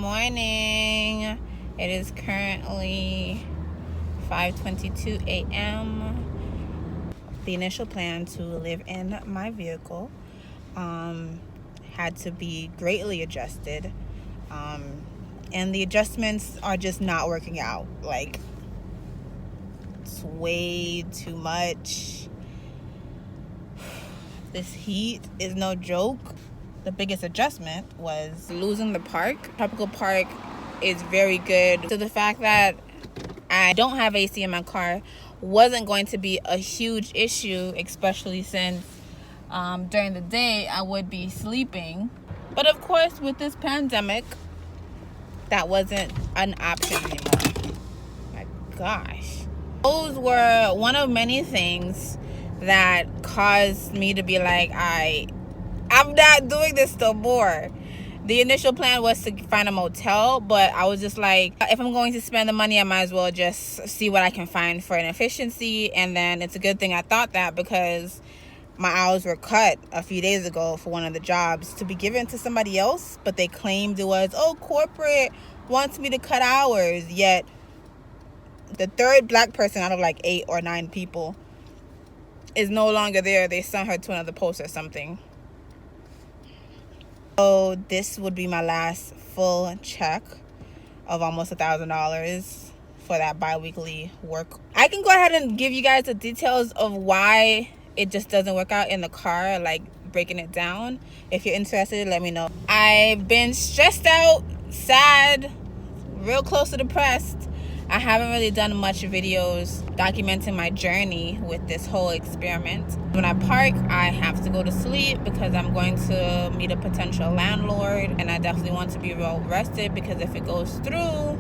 morning. It is currently 5:22 a.m. The initial plan to live in my vehicle had to be greatly adjusted. And the adjustments are just not working out. Like, it's way too much. This heat is no joke. The biggest adjustment was losing the park. Tropical Park is very good. So the fact that I don't have AC in my car wasn't going to be a huge issue, especially since during the day I would be sleeping. But of course, with this pandemic, that wasn't an option anymore. My gosh. Those were one of many things that caused me to be like, I'm not doing this no more. The initial plan was to find a motel, but I was just like, if I'm going to spend the money, I might as well just see what I can find for an efficiency. And then it's a good thing I thought that, because my hours were cut a few days ago for one of the jobs to be given to somebody else, but they claimed it was, corporate wants me to cut hours. Yet the third black person out of like 8 or 9 people is no longer there. They sent her to another post or something. So this would be my last full check of almost $1,000 for that bi-weekly work. I can go ahead and give you guys the details of why it just doesn't work out in the car, like breaking it down. If you're interested, let me know. I've been stressed out, sad, real close to depressed. I haven't really done much videos documenting my journey with this whole experiment. When I park, I have to go to sleep because I'm going to meet a potential landlord, and I definitely want to be well rested, because if it goes through,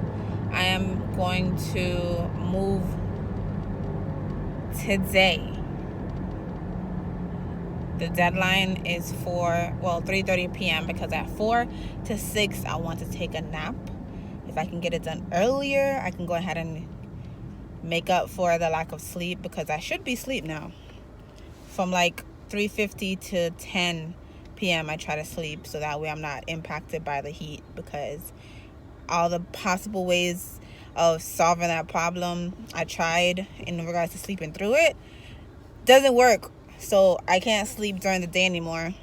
I am going to move today. The deadline is for 3:30 p.m. because at 4 to 6 I want to take a nap. If I can get it done earlier, I can go ahead and make up for the lack of sleep, because I should be asleep now. From like 3:50 to 10 p.m. I try to sleep, so that way I'm not impacted by the heat, because all the possible ways of solving that problem I tried in regards to sleeping through it doesn't work. So I can't sleep during the day anymore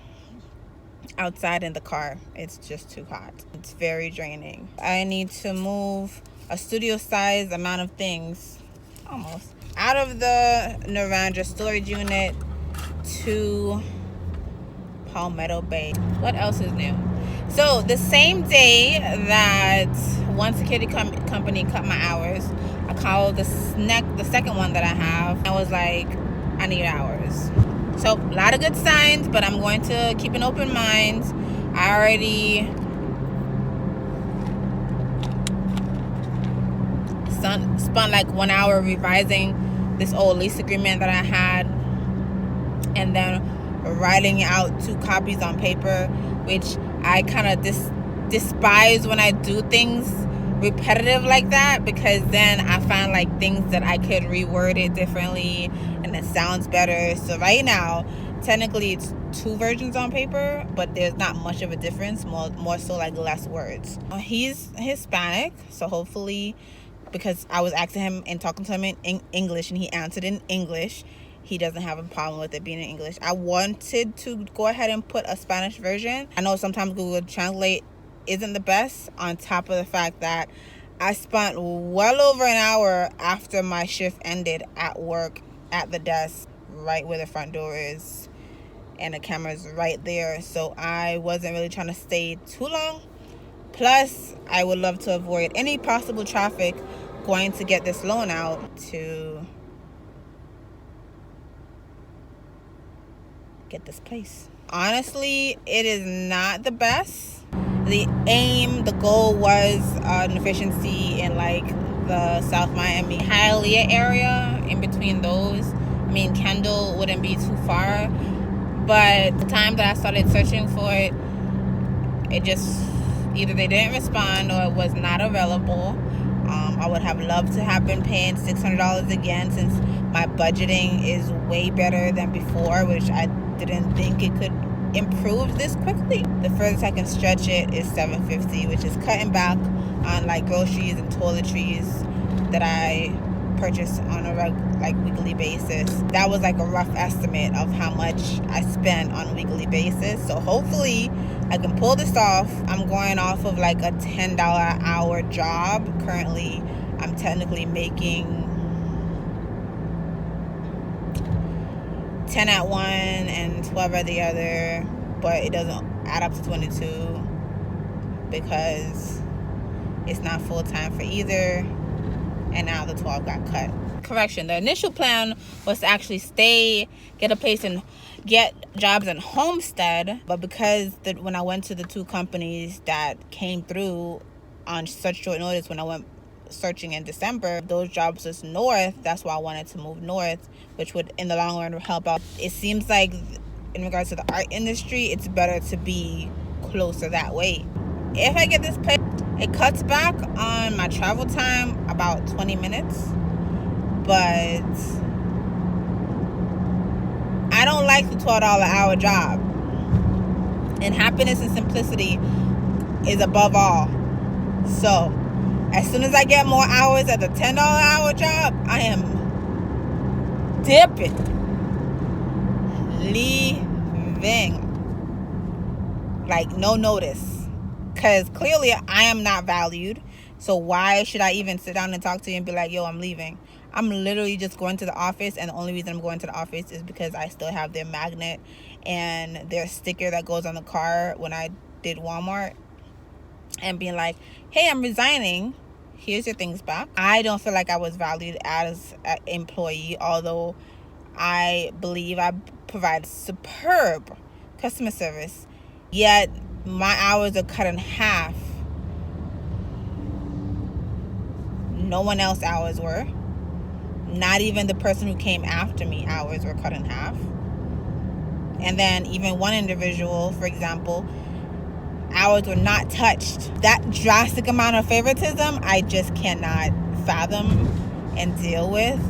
outside in the car. It's just too hot. It's very draining. I need to move a studio size amount of things, almost, out of the Naranja storage unit to Palmetto Bay. What else is new? So the same day that one security company cut my hours, I called the second one that I have. I was like, I need hours. So a lot of good signs, but I'm going to keep an open mind. I already spent like 1 hour revising this old lease agreement that I had, and then writing out 2 copies on paper, which I kind of despise when I do things repetitive like that, because then I find like things that I could reword it differently and it sounds better. So right now, technically it's 2 versions on paper, but there's not much of a difference, more so like less words. He's Hispanic, so hopefully, because I was asking him and talking to him in English and he answered in English, he doesn't have a problem with it being in English. I wanted to go ahead and put a Spanish version. I know sometimes Google Translate isn't the best, on top of the fact that I spent well over an hour after my shift ended at work at the desk right where the front door is, and the camera's right there, so I wasn't really trying to stay too long. Plus, I would love to avoid any possible traffic going to get this loan out to get this place. Honestly, it is not the best. The goal was an efficiency in like the South Miami, Hialeah area, in between those. I mean, Kendall wouldn't be too far, but the time that I started searching for it, it just, either they didn't respond or it was not available. I would have loved to have been paying $600 again, since my budgeting is way better than before, which I didn't think it could improve this quickly. The furthest I can stretch it is $7.50, which is cutting back on like groceries and toiletries that I purchase on a weekly basis. That was like a rough estimate of how much I spend on a weekly basis. So hopefully I can pull this off. I'm going off of like a $10 an hour job. Currently I'm technically making 10 at one and 12 at the other, but it doesn't add up to 22 because it's not full-time for either, and now the 12 got cut. Correction, the initial plan was to actually get jobs in Homestead, but because when I went to the two companies that came through on such short notice when I went searching in December, those jobs was north. That's why I wanted to move north, which would in the long run help out. It seems like in regards to the art industry, it's better to be closer that way. If I get this place, it cuts back on my travel time about 20 minutes, but I don't like the $12 an hour job. And happiness and simplicity is above all. So as soon as I get more hours at the $10 an hour job, I am dipping, leaving, like no notice, because clearly I am not valued. So why should I even sit down and talk to you and be like, yo, I'm leaving? I'm literally just going to the office, and the only reason I'm going to the office is because I still have their magnet and their sticker that goes on the car when I did Walmart, and being like, hey, I'm resigning, here's your things back. I don't feel like I was valued as an employee, although I believe I provide superb customer service, yet my hours are cut in half. No one else's hours were. Not even the person who came after me hours were cut in half. And then even one individual, for example, hours were not touched. That drastic amount of favoritism, I just cannot fathom and deal with.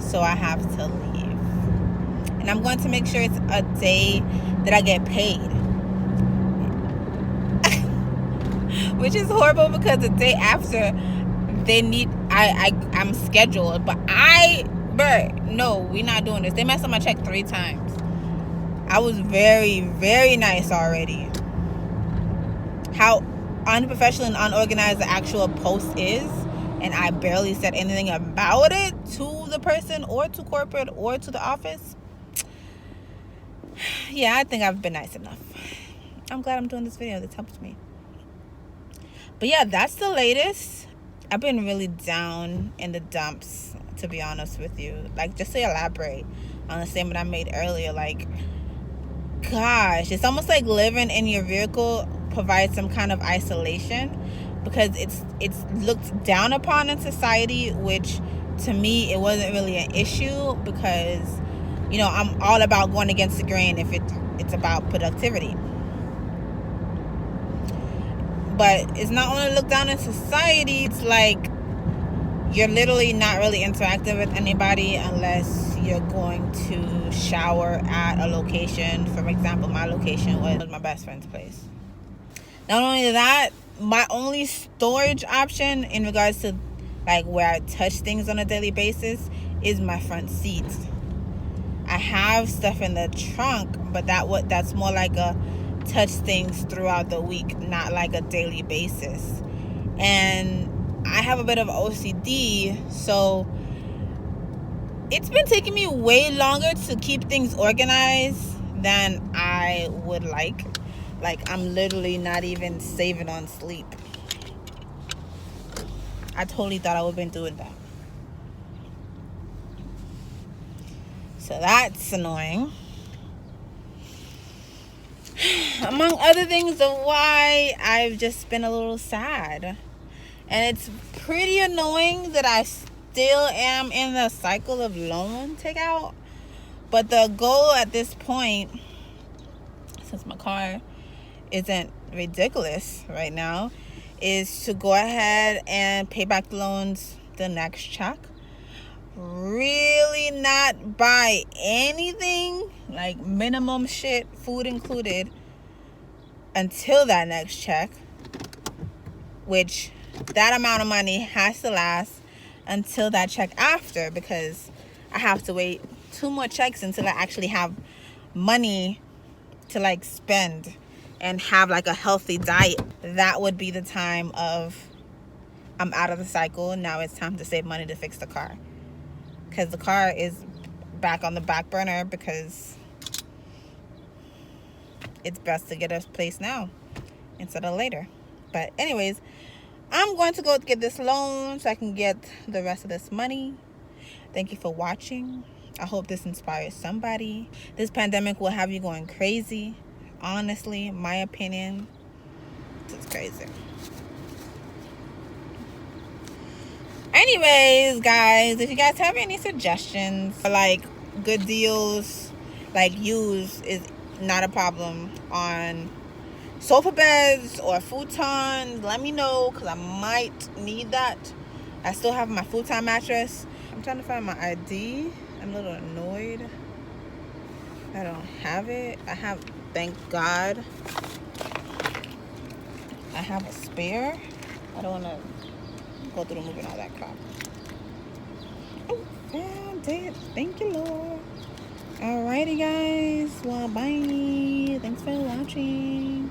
So I have to leave. And I'm going to make sure it's a day that I get paid. Which is horrible because the day after I'm scheduled, but no, we're not doing this. They messed up my check 3 times. I was very, very nice already. How unprofessional and unorganized the actual post is, and I barely said anything about it to the person or to corporate or to the office. Yeah, I think I've been nice enough. I'm glad I'm doing this video. This helps me. But yeah, that's the latest. I've been really down in the dumps, to be honest with you. Like, just to elaborate on the statement I made earlier, like, gosh, it's almost like living in your vehicle provides some kind of isolation, because it's looked down upon in society, which to me it wasn't really an issue, because I'm all about going against the grain if it's about productivity. But it's not only looked down in society, it's like you're literally not really interacting with anybody unless you're going to shower at a location. For example, my location was my best friend's place. Not only that, my only storage option in regards to like where I touch things on a daily basis is my front seat. I have stuff in the trunk, but that's more like a touch things throughout the week, not like a daily basis. And I have a bit of OCD, so it's been taking me way longer to keep things organized than I would like. Like, I'm literally not even saving on sleep. I totally thought I would have been doing that. So that's annoying. Among other things of why I've just been a little sad. And it's pretty annoying that I still am in the cycle of loan takeout. But the goal at this point, since my car isn't ridiculous right now, is to go ahead and pay back the loans the next check. Really not buy anything, like minimum shit, food included, until that next check, which that amount of money has to last until that check after, because I have to wait 2 more checks until I actually have money to like spend and have like a healthy diet. That would be the time of I'm out of the cycle. Now it's time to save money to fix the car, because the car is back on the back burner, because it's best to get a place now instead of later. But anyways, I'm going to go get this loan so I can get the rest of this money. Thank you for watching. I hope this inspires somebody. This pandemic will have you going crazy. Honestly, my opinion, it's crazy. Anyways, guys, if you guys have any suggestions for like good deals, like used is not a problem on sofa beds or futons, let me know, because I might need that. I still have my futon mattress. I'm trying to find my ID. I'm a little annoyed I don't have it. I have, thank God, I have a spare. I don't want to go through the movie and all that crap. Oh, found it. Thank you, Lord. Alrighty, guys. Well, bye. Thanks for watching.